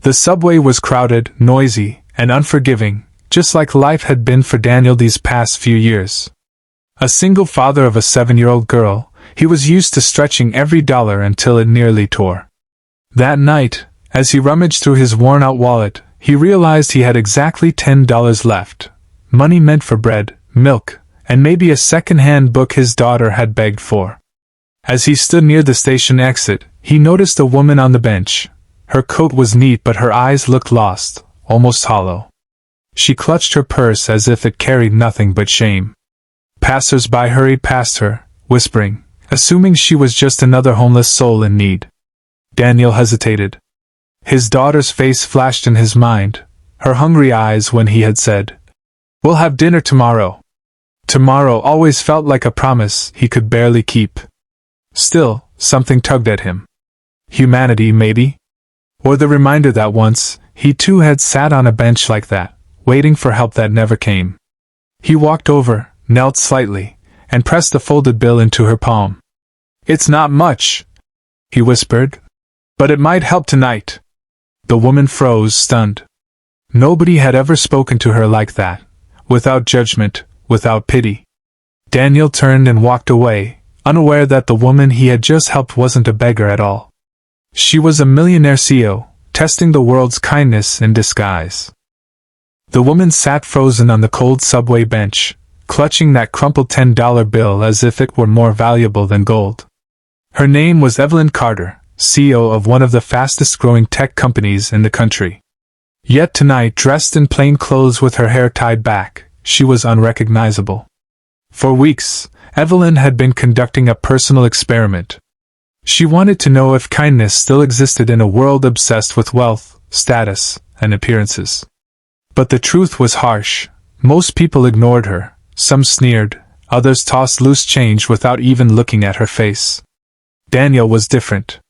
The subway was crowded, noisy, and unforgiving, just like life had been for Daniel these past few years. A single father of a 7-year-old girl, he was used to stretching every dollar until it nearly tore. That night, as he rummaged through his worn-out wallet, he realized he had exactly $10 left, money meant for bread, milk, and maybe a second-hand book his daughter had begged for. As he stood near the station exit, he noticed a woman on the bench. Her coat was neat but her eyes looked lost, almost hollow. She clutched her purse as if it carried nothing but shame. Passers-by hurried past her, whispering, assuming she was just another homeless soul in need. Daniel hesitated. His daughter's face flashed in his mind, her hungry eyes when he had said, "We'll have dinner tomorrow." Tomorrow always felt like a promise he could barely keep. Still, something tugged at him. Humanity, maybe? Or the reminder that once, he too had sat on a bench like that, waiting for help that never came. He walked over, knelt slightly, and pressed the folded bill into her palm. "It's not much," he whispered, "but it might help tonight." The woman froze, stunned. Nobody had ever spoken to her like that, without judgment, without pity. Daniel turned and walked away, unaware that the woman he had just helped wasn't a beggar at all. She was a millionaire CEO, testing the world's kindness in disguise. The woman sat frozen on the cold subway bench, clutching that crumpled $10 bill as if it were more valuable than gold. Her name was Evelyn Carter, CEO of one of the fastest-growing tech companies in the country. Yet tonight, dressed in plain clothes with her hair tied back, she was unrecognizable. For weeks, Evelyn had been conducting a personal experiment. She wanted to know if kindness still existed in a world obsessed with wealth, status, and appearances. But the truth was harsh. Most people ignored her, some sneered, others tossed loose change without even looking at her face. Daniel was different.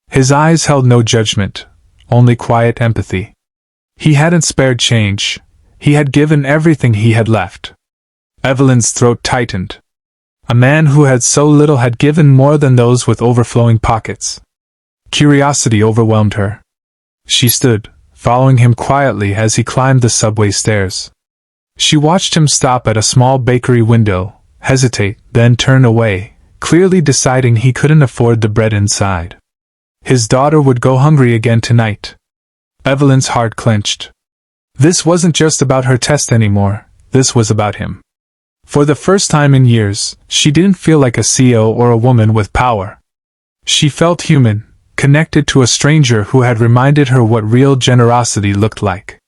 His eyes held no judgment, only quiet empathy. He hadn't spared change. He had given everything he had left. Evelyn's throat tightened. A man who had so little had given more than those with overflowing pockets. Curiosity overwhelmed her. She stood, following him quietly as he climbed the subway stairs. She watched him stop at a small bakery window, hesitate, then turn away, clearly deciding he couldn't afford the bread inside. His daughter would go hungry again tonight. Evelyn's heart clenched. This wasn't just about her test anymore, this was about him. For the first time in years, she didn't feel like a CEO or a woman with power. She felt human, connected to a stranger who had reminded her what real generosity looked like.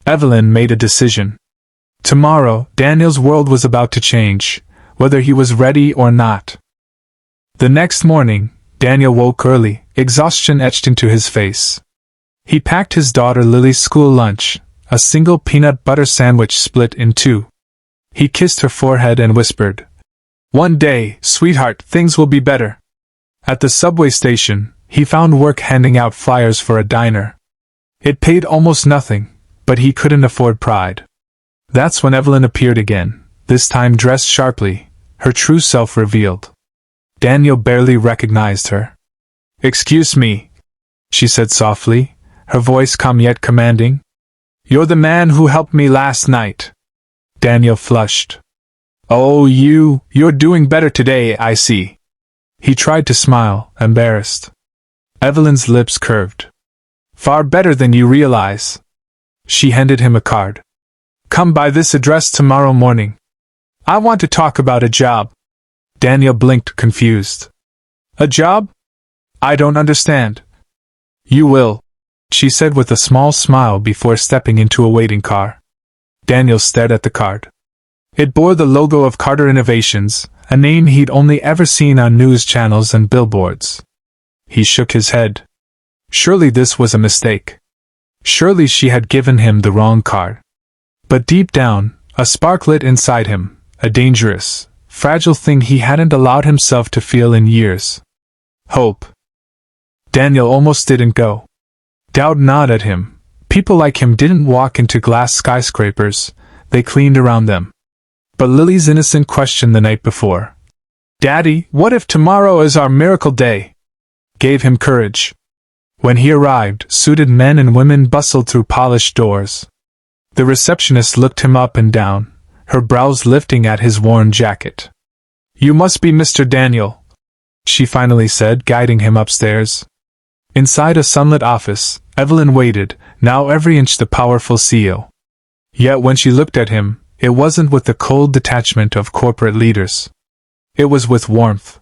Evelyn made a decision. Tomorrow, Daniel's world was about to change, whether he was ready or not. The next morning, Daniel woke early, exhaustion etched into his face. He packed his daughter Lily's school lunch, a single peanut butter sandwich split in two. He kissed her forehead and whispered, "One day, sweetheart, things will be better." At the subway station, he found work handing out flyers for a diner. It paid almost nothing, but he couldn't afford pride. That's when Evelyn appeared again, this time dressed sharply, her true self revealed. Daniel barely recognized her. "Excuse me," she said softly, her voice calm yet commanding. "You're the man who helped me last night." Daniel flushed. "Oh, you're doing better today, I see." He tried to smile, embarrassed. Evelyn's lips curved. "Far better than you realize." She handed him a card. "Come by this address tomorrow morning. I want to talk about a job." Daniel blinked, confused. "A job? I don't understand." "You will," she said with a small smile before stepping into a waiting car. Daniel stared at the card. It bore the logo of Carter Innovations, a name he'd only ever seen on news channels and billboards. He shook his head. Surely this was a mistake. Surely she had given him the wrong card. But deep down, a spark lit inside him, a dangerous, fragile thing he hadn't allowed himself to feel in years. Hope. Daniel almost didn't go. Doubt gnawed at him. People like him didn't walk into glass skyscrapers, they cleaned around them. But Lily's innocent question the night before, "Daddy, what if tomorrow is our miracle day?" gave him courage. When he arrived, suited men and women bustled through polished doors. The receptionist looked him up and down, her brows lifting at his worn jacket. "You must be Mr. Daniel," she finally said, guiding him upstairs. Inside a sunlit office, Evelyn waited, now every inch the powerful CEO. Yet when she looked at him, it wasn't with the cold detachment of corporate leaders. It was with warmth.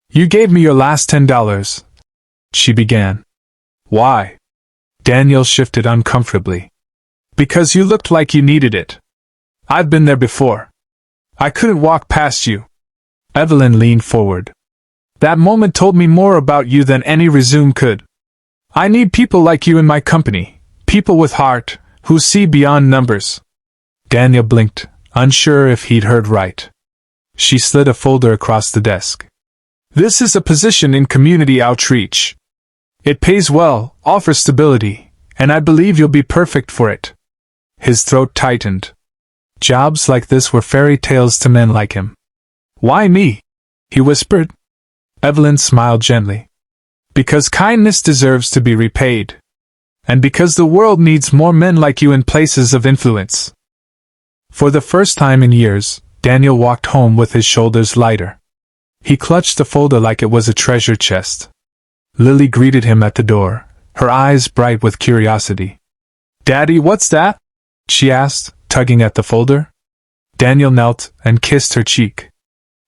"You gave me your last $10, she began. "Why?" Daniel shifted uncomfortably. "Because you looked like you needed it. I've been there before. I couldn't walk past you." Evelyn leaned forward. "That moment told me more about you than any resume could. I need people like you in my company, people with heart, who see beyond numbers." Daniel blinked, unsure if he'd heard right. She slid a folder across the desk. "This is a position in community outreach. It pays well, offers stability, and I believe you'll be perfect for it." His throat tightened. Jobs like this were fairy tales to men like him. "Why me?" he whispered. Evelyn smiled gently. "Because kindness deserves to be repaid. And because the world needs more men like you in places of influence." For the first time in years, Daniel walked home with his shoulders lighter. He clutched the folder like it was a treasure chest. Lily greeted him at the door, her eyes bright with curiosity. "Daddy, what's that?" she asked, tugging at the folder. Daniel knelt and kissed her cheek.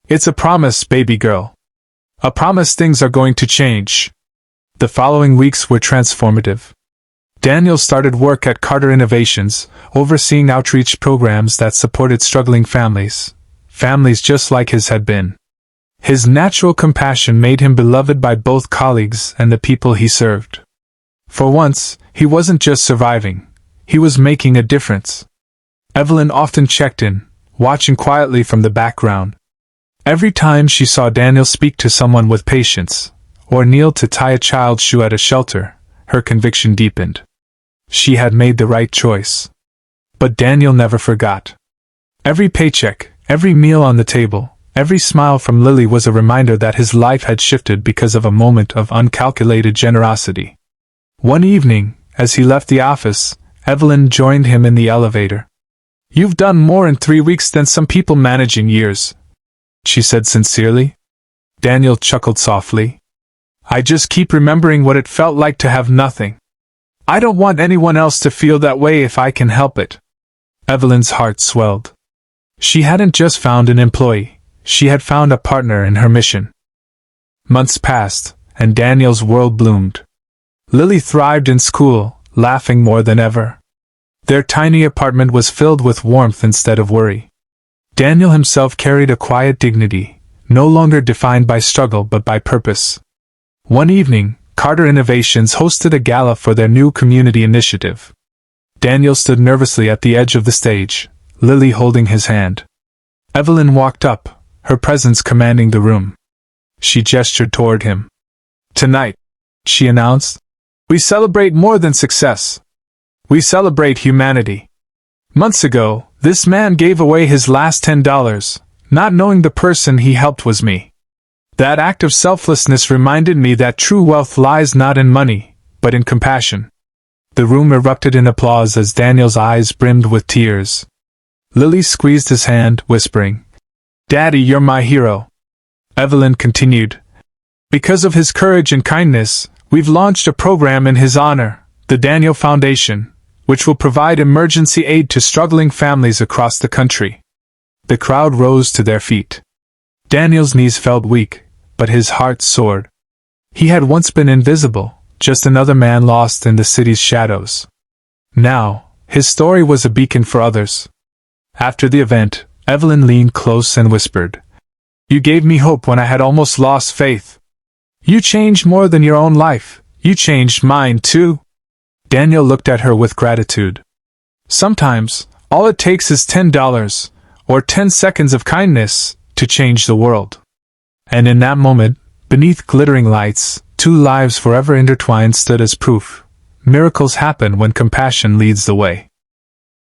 "It's a promise, baby girl. A promise things are going to change." The following weeks were transformative. Daniel started work at Carter Innovations, overseeing outreach programs that supported struggling families just like his had been. His natural compassion made him beloved by both colleagues and the people he served. For once, he wasn't just surviving, he was making a difference. Evelyn often checked in, watching quietly from the background. Every time she saw Daniel speak to someone with patience, or kneel to tie a child's shoe at a shelter, her conviction deepened. She had made the right choice. But Daniel never forgot. Every paycheck, every meal on the table, every smile from Lily was a reminder that his life had shifted because of a moment of uncalculated generosity. One evening, as he left the office, Evelyn joined him in the elevator. "You've done more in 3 weeks than some people manage in years," she said sincerely. Daniel chuckled softly. "I just keep remembering what it felt like to have nothing. I don't want anyone else to feel that way if I can help it." Evelyn's heart swelled. She hadn't just found an employee, she had found a partner in her mission. Months passed, and Daniel's world bloomed. Lily thrived in school, laughing more than ever. Their tiny apartment was filled with warmth instead of worry. Daniel himself carried a quiet dignity, no longer defined by struggle but by purpose. One evening, Carter Innovations hosted a gala for their new community initiative. Daniel stood nervously at the edge of the stage, Lily holding his hand. Evelyn walked up, her presence commanding the room. She gestured toward him. "Tonight," she announced, "we celebrate more than success. We celebrate humanity. Months ago, this man gave away his last $10, not knowing the person he helped was me. That act of selflessness reminded me that true wealth lies not in money, but in compassion." The room erupted in applause as Daniel's eyes brimmed with tears. Lily squeezed his hand, whispering, "Daddy, you're my hero." Evelyn continued, "Because of his courage and kindness, we've launched a program in his honor, the Daniel Foundation, which will provide emergency aid to struggling families across the country." The crowd rose to their feet. Daniel's knees felt weak, but his heart soared. He had once been invisible, just another man lost in the city's shadows. Now, his story was a beacon for others. After the event, Evelyn leaned close and whispered, "You gave me hope when I had almost lost faith. You changed more than your own life, you changed mine too." Daniel looked at her with gratitude. Sometimes, all it takes is $10, or 10 seconds of kindness, to change the world. And in that moment, beneath glittering lights, 2 lives forever intertwined stood as proof. Miracles happen when compassion leads the way.